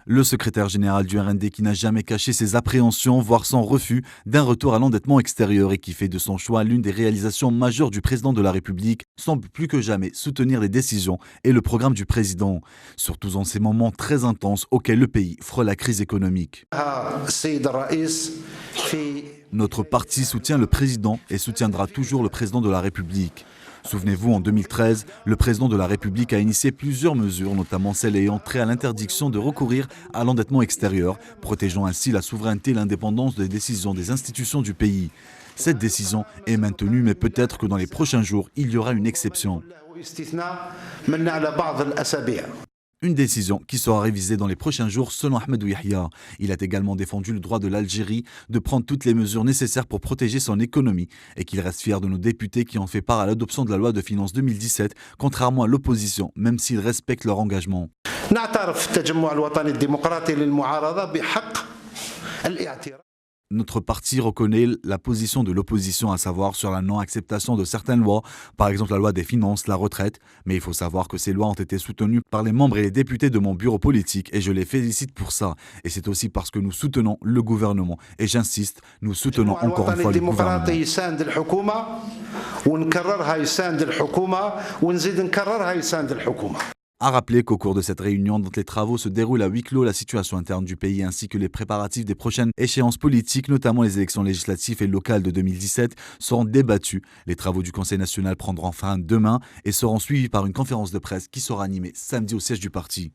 Le secrétaire général du RND qui n'a jamais caché ses appréhensions, voire son refus d'un retour à l'endettement extérieur et qui fait de son choix l'une des réalisations majeures du président de la République, semble plus que jamais soutenir les décisions et le programme du président, surtout en ces moments très intenses auxquels le pays frôle la crise économique. Notre parti soutient le président et soutiendra toujours le président de la République. Souvenez-vous, en 2013, le président de la République a initié plusieurs mesures, notamment celles ayant trait à l'interdiction de recourir à l'endettement extérieur, protégeant ainsi la souveraineté et l'indépendance des décisions des institutions du pays. Cette décision est maintenue, mais peut-être que dans les prochains jours, il y aura une exception. Une décision qui sera révisée dans les prochains jours selon Ahmed Yahya. Il a également défendu le droit de l'Algérie de prendre toutes les mesures nécessaires pour protéger son économie et qu'il reste fier de nos députés qui ont fait part à l'adoption de la loi de finances 2017, contrairement à l'opposition, même s'ils respectent leur engagement. Notre parti reconnaît la position de l'opposition, à savoir sur la non-acceptation de certaines lois, par exemple la loi des finances, la retraite. Mais il faut savoir que ces lois ont été soutenues par les membres et les députés de mon bureau politique et je les félicite pour ça. Et c'est aussi parce que nous soutenons le gouvernement. Et j'insiste, nous soutenons encore une fois le gouvernement. A rappeler qu'au cours de cette réunion, dont les travaux se déroulent à huis clos, la situation interne du pays ainsi que les préparatifs des prochaines échéances politiques, notamment les élections législatives et locales de 2017, seront débattus. Les travaux du Conseil national prendront fin demain et seront suivis par une conférence de presse qui sera animée samedi au siège du parti.